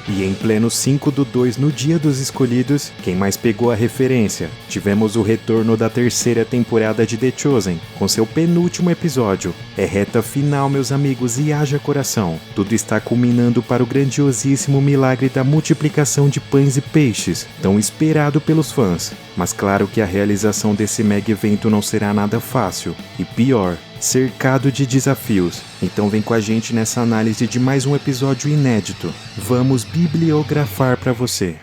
E em pleno 5/2 no Dia dos Escolhidos, quem mais pegou a referência? Tivemos o retorno da terceira temporada de The Chosen, com seu penúltimo episódio. É reta final, meus amigos, e haja coração. Tudo está culminando para o grandiosíssimo milagre da multiplicação de pães e peixes, tão esperado pelos fãs. Mas claro que a realização desse mega evento não será nada fácil. E pior, cercado de desafios. Então vem com a gente nessa análise de mais um episódio inédito. Vamos bibliografar para você.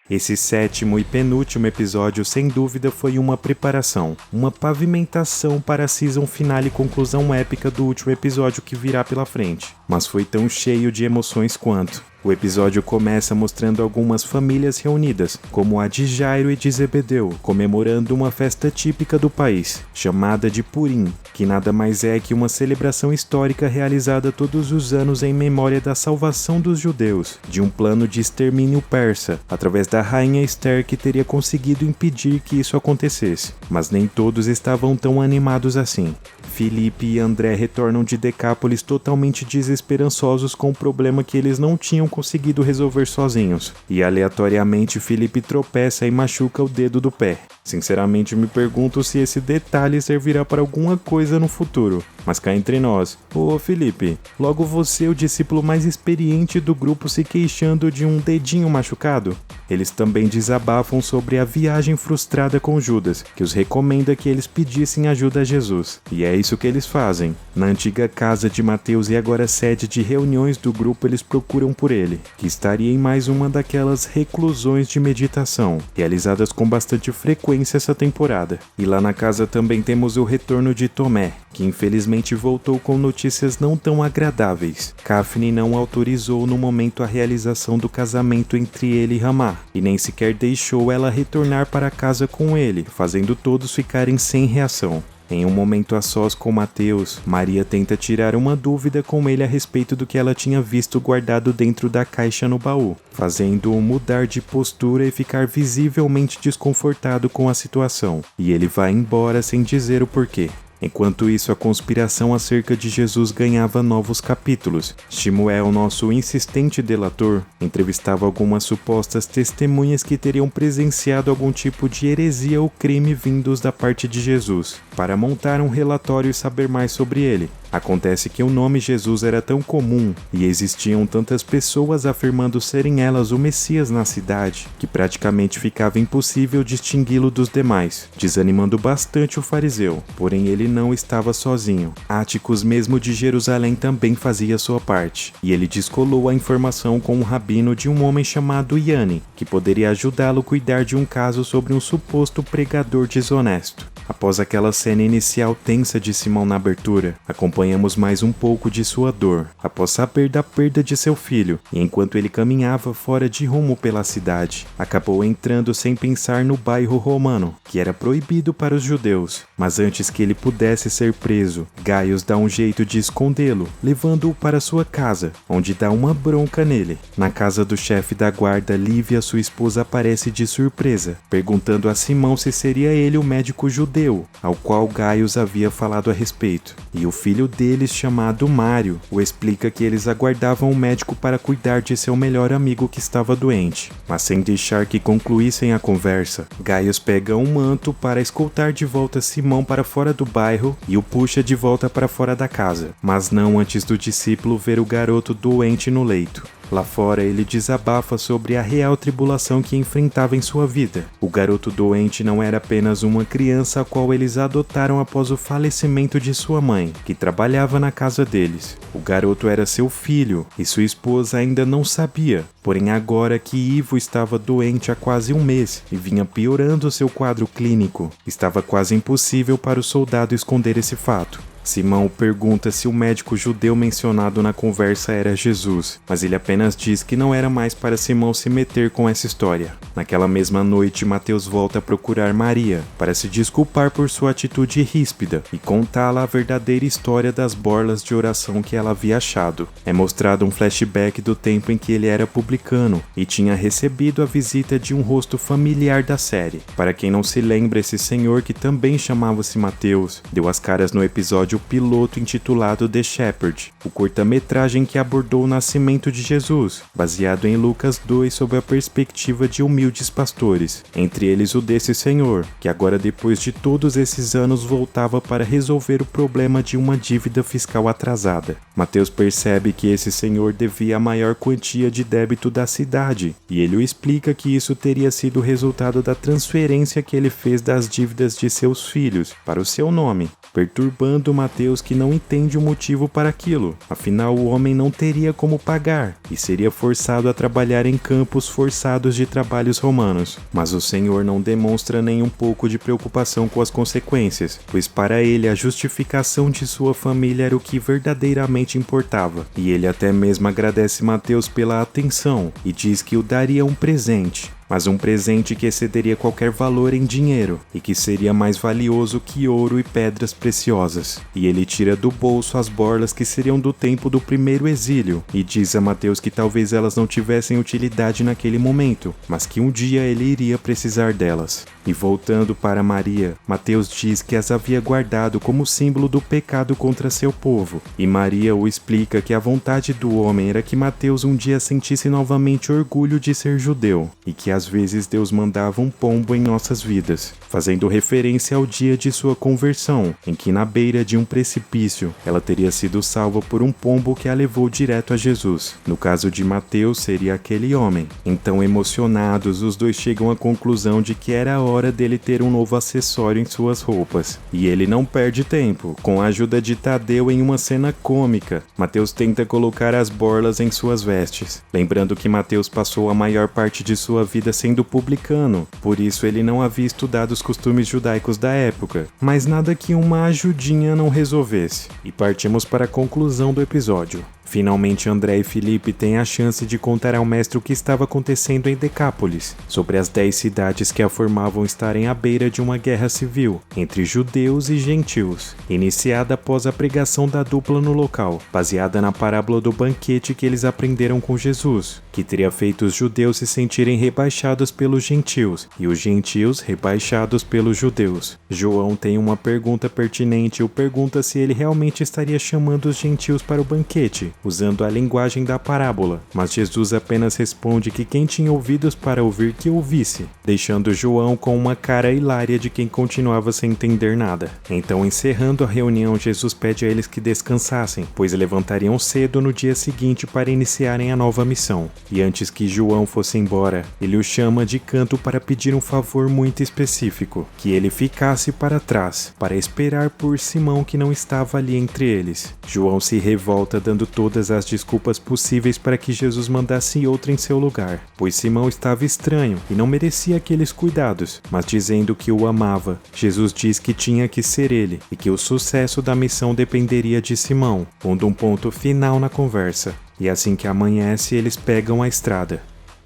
Esse sétimo e penúltimo episódio, sem dúvida, foi uma preparação, uma pavimentação para a season finale e conclusão épica do último episódio que virá pela frente. Mas foi tão cheio de emoções quanto. O episódio começa mostrando algumas famílias reunidas, como a de Jairo e de Zebedeu, comemorando uma festa típica do país, chamada de Purim, que nada mais é que uma celebração histórica realizada todos os anos em memória da salvação dos judeus, de um plano de extermínio persa, através da rainha Esther, que teria conseguido impedir que isso acontecesse. Mas nem todos estavam tão animados assim. Filipe e André retornam de Decápolis totalmente desesperançosos com o problema que eles não tinham conseguido resolver sozinhos. E aleatoriamente Filipe tropeça e machuca o dedo do pé. Sinceramente me pergunto se esse detalhe servirá para alguma coisa no futuro. Mas cá entre nós, ô Filipe, logo você, o discípulo mais experiente do grupo, se queixando de um dedinho machucado? Eles também desabafam sobre a viagem frustrada com Judas, que os recomenda que eles pedissem ajuda a Jesus. E é isso que eles fazem. Na antiga casa de Mateus e agora sede de reuniões do grupo, eles procuram por ele, que estaria em mais uma daquelas reclusões de meditação, realizadas com bastante frequência essa temporada. E lá na casa também temos o retorno de Tomé, que infelizmente voltou com notícias não tão agradáveis. Cafne não autorizou no momento a realização do casamento entre ele e Ramá, e nem sequer deixou ela retornar para casa com ele, fazendo todos ficarem sem reação. Em um momento a sós com Mateus, Maria tenta tirar uma dúvida com ele a respeito do que ela tinha visto guardado dentro da caixa no baú, fazendo-o mudar de postura e ficar visivelmente desconfortado com a situação, e ele vai embora sem dizer o porquê. Enquanto isso, a conspiração acerca de Jesus ganhava novos capítulos. Shemuel, nosso insistente delator, entrevistava algumas supostas testemunhas que teriam presenciado algum tipo de heresia ou crime vindos da parte de Jesus, para montar um relatório e saber mais sobre ele. Acontece que o nome Jesus era tão comum e existiam tantas pessoas afirmando serem elas o Messias na cidade, que praticamente ficava impossível distingui-lo dos demais, desanimando bastante o fariseu. Porém, ele não estava sozinho. Áticos, mesmo de Jerusalém, também fazia sua parte, e ele descolou a informação com um rabino de um homem chamado Yanni, que poderia ajudá-lo a cuidar de um caso sobre um suposto pregador desonesto. Após aquela cena inicial tensa de Simão na abertura, acompanhamos mais um pouco de sua dor, após saber da perda de seu filho, e enquanto ele caminhava fora de rumo pela cidade, acabou entrando sem pensar no bairro romano, que era proibido para os judeus. Mas antes que ele pudesse ser preso, Gaius dá um jeito de escondê-lo, levando-o para sua casa, onde dá uma bronca nele. Na casa do chefe da guarda, Lívia, sua esposa, aparece de surpresa, perguntando a Simão se seria ele o médico judeu ao qual Gaius havia falado a respeito, e o filho deles, chamado Mário, o explica que eles aguardavam o médico para cuidar de seu melhor amigo que estava doente. Mas sem deixar que concluíssem a conversa, Gaius pega um manto para escoltar de volta Simão para fora do bairro e o puxa de volta para fora da casa, mas não antes do discípulo ver o garoto doente no leito. Lá fora, ele desabafa sobre a real tribulação que enfrentava em sua vida. O garoto doente não era apenas uma criança a qual eles adotaram após o falecimento de sua mãe, que trabalhava na casa deles. O garoto era seu filho, e sua esposa ainda não sabia. Porém, agora que Ivo estava doente há quase um mês e vinha piorando seu quadro clínico, estava quase impossível para o soldado esconder esse fato. Simão pergunta se o médico judeu mencionado na conversa era Jesus, mas ele apenas diz que não era mais para Simão se meter com essa história. Naquela mesma noite, Mateus volta a procurar Maria para se desculpar por sua atitude ríspida e contá-la a verdadeira história das borlas de oração que ela havia achado. É mostrado um flashback do tempo em que ele era publicano e tinha recebido a visita de um rosto familiar da série. Para quem não se lembra, esse senhor, que também chamava-se Mateus, deu as caras no episódio episódio piloto intitulado The Shepherd, o curta-metragem que abordou o nascimento de Jesus, baseado em Lucas 2 sob a perspectiva de humildes pastores, entre eles o desse senhor, que agora depois de todos esses anos voltava para resolver o problema de uma dívida fiscal atrasada. Mateus percebe que esse senhor devia a maior quantia de débito da cidade, e ele o explica que isso teria sido resultado da transferência que ele fez das dívidas de seus filhos para o seu nome, perturbando Mateus, que não entende o motivo para aquilo. Afinal, o homem não teria como pagar e seria forçado a trabalhar em campos forçados de trabalhos romanos. Mas o Senhor não demonstra nem um pouco de preocupação com as consequências, pois para ele a justificação de sua família era o que verdadeiramente importava. E ele até mesmo agradece Mateus pela atenção e diz que o daria um presente. Mas um presente que excederia qualquer valor em dinheiro e que seria mais valioso que ouro e pedras preciosas. E ele tira do bolso as borlas que seriam do tempo do primeiro exílio e diz a Mateus que talvez elas não tivessem utilidade naquele momento, mas que um dia ele iria precisar delas. E voltando para Maria, Mateus diz que as havia guardado como símbolo do pecado contra seu povo. E Maria o explica que a vontade do homem era que Mateus um dia sentisse novamente orgulho de ser judeu e que às vezes Deus mandava um pombo em nossas vidas, fazendo referência ao dia de sua conversão, em que na beira de um precipício ela teria sido salva por um pombo que a levou direto a Jesus. No caso de Mateus, seria aquele homem. Então, emocionados, os dois chegam à conclusão de que era a hora dele ter um novo acessório em suas roupas. E ele não perde tempo. Com a ajuda de Tadeu em uma cena cômica, Mateus tenta colocar as borlas em suas vestes. Lembrando que Mateus passou a maior parte de sua vida sendo publicano, por isso ele não havia estudado os costumes judaicos da época, mas nada que uma ajudinha não resolvesse. E partimos para a conclusão do episódio. Finalmente André e Felipe têm a chance de contar ao mestre o que estava acontecendo em Decápolis, sobre as 10 cidades que afirmavam estarem à beira de uma guerra civil, entre judeus e gentios, iniciada após a pregação da dupla no local, baseada na parábola do banquete que eles aprenderam com Jesus, que teria feito os judeus se sentirem rebaixados pelos gentios, e os gentios rebaixados pelos judeus. João tem uma pergunta pertinente e pergunta se ele realmente estaria chamando os gentios para o banquete, usando a linguagem da parábola, mas Jesus apenas responde que quem tinha ouvidos para ouvir que ouvisse, deixando João com uma cara hilária de quem continuava sem entender nada. Então, encerrando a reunião, Jesus pede a eles que descansassem, pois levantariam cedo no dia seguinte para iniciarem a nova missão. E antes que João fosse embora, ele o chama de canto para pedir um favor muito específico, que ele ficasse para trás, para esperar por Simão, que não estava ali entre eles. João se revolta, dando todas as desculpas possíveis para que Jesus mandasse outro em seu lugar, pois Simão estava estranho e não merecia aqueles cuidados, mas dizendo que o amava, Jesus diz que tinha que ser ele e que o sucesso da missão dependeria de Simão, pondo um ponto final na conversa. E assim que amanhece, eles pegam a estrada.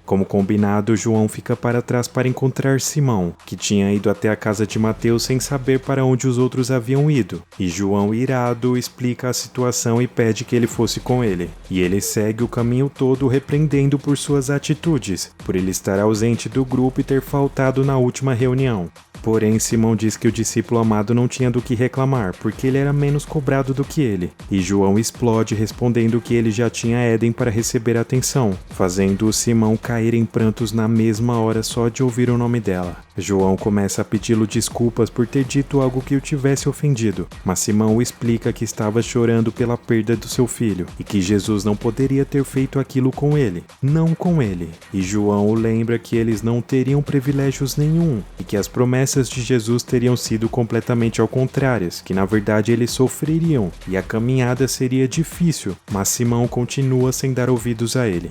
Como combinado, João fica para trás para encontrar Simão, que tinha ido até a casa de Mateus sem saber para onde os outros haviam ido. E João, irado, explica a situação e pede que ele fosse com ele. E ele segue o caminho todo repreendendo por suas atitudes, por ele estar ausente do grupo e ter faltado na última reunião. Porém, Simão diz que o discípulo amado não tinha do que reclamar, porque ele era menos cobrado do que ele. E João explode respondendo que ele já tinha Éden para receber atenção, fazendo Simão cair em prantos na mesma hora só de ouvir o nome dela. João começa a pedi-lo desculpas por ter dito algo que o tivesse ofendido, mas Simão explica que estava chorando pela perda do seu filho e que Jesus não poderia ter feito aquilo com ele, não com ele. E João o lembra que eles não teriam privilégios nenhum e que as promessas de Jesus teriam sido completamente ao contrário, que na verdade eles sofreriam e a caminhada seria difícil, mas Simão continua sem dar ouvidos a ele.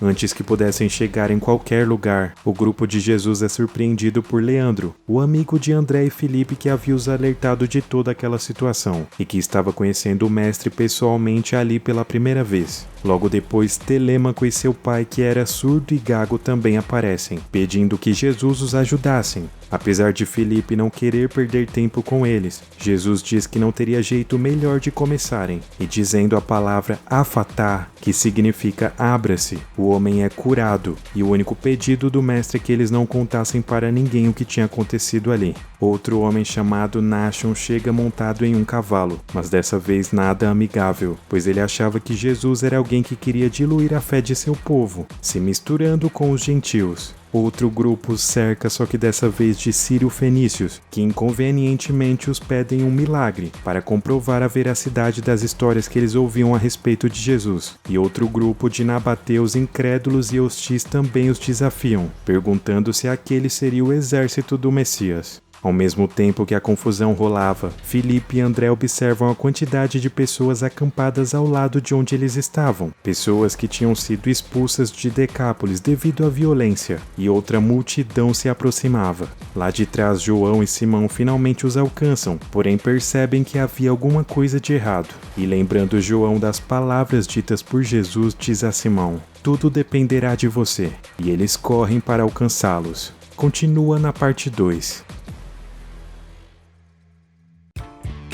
Antes que pudessem chegar em qualquer lugar, o grupo de Jesus é surpreendido por Leandro, o amigo de André e Felipe que havia os alertado de toda aquela situação, e que estava conhecendo o mestre pessoalmente ali pela primeira vez. Logo depois, Telêmaco e seu pai, que era surdo e gago, também aparecem, pedindo que Jesus os ajudassem. Apesar de Filipe não querer perder tempo com eles, Jesus diz que não teria jeito melhor de começarem, e dizendo a palavra afatá, que significa abra-se, o homem é curado, e o único pedido do mestre é que eles não contassem para ninguém o que tinha acontecido ali. Outro homem chamado Naashon chega montado em um cavalo, mas dessa vez nada amigável, pois ele achava que Jesus era alguém que queria diluir a fé de seu povo, se misturando com os gentios. Outro grupo cerca, só que dessa vez de sírio-fenícios, que inconvenientemente os pedem um milagre para comprovar a veracidade das histórias que eles ouviam a respeito de Jesus. E outro grupo de nabateus incrédulos e hostis também os desafiam, perguntando se aquele seria o exército do Messias. Ao mesmo tempo que a confusão rolava, Filipe e André observam a quantidade de pessoas acampadas ao lado de onde eles estavam, pessoas que tinham sido expulsas de Decápolis devido à violência, e outra multidão se aproximava. Lá de trás, João e Simão finalmente os alcançam, porém percebem que havia alguma coisa de errado. E lembrando João das palavras ditas por Jesus, diz a Simão: "Tudo dependerá de você", e eles correm para alcançá-los. Continua na parte 2.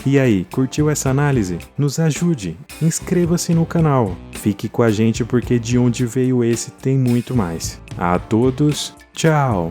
E aí, curtiu essa análise? Nos ajude, inscreva-se no canal, fique com a gente porque de onde veio esse tem muito mais. A todos, tchau!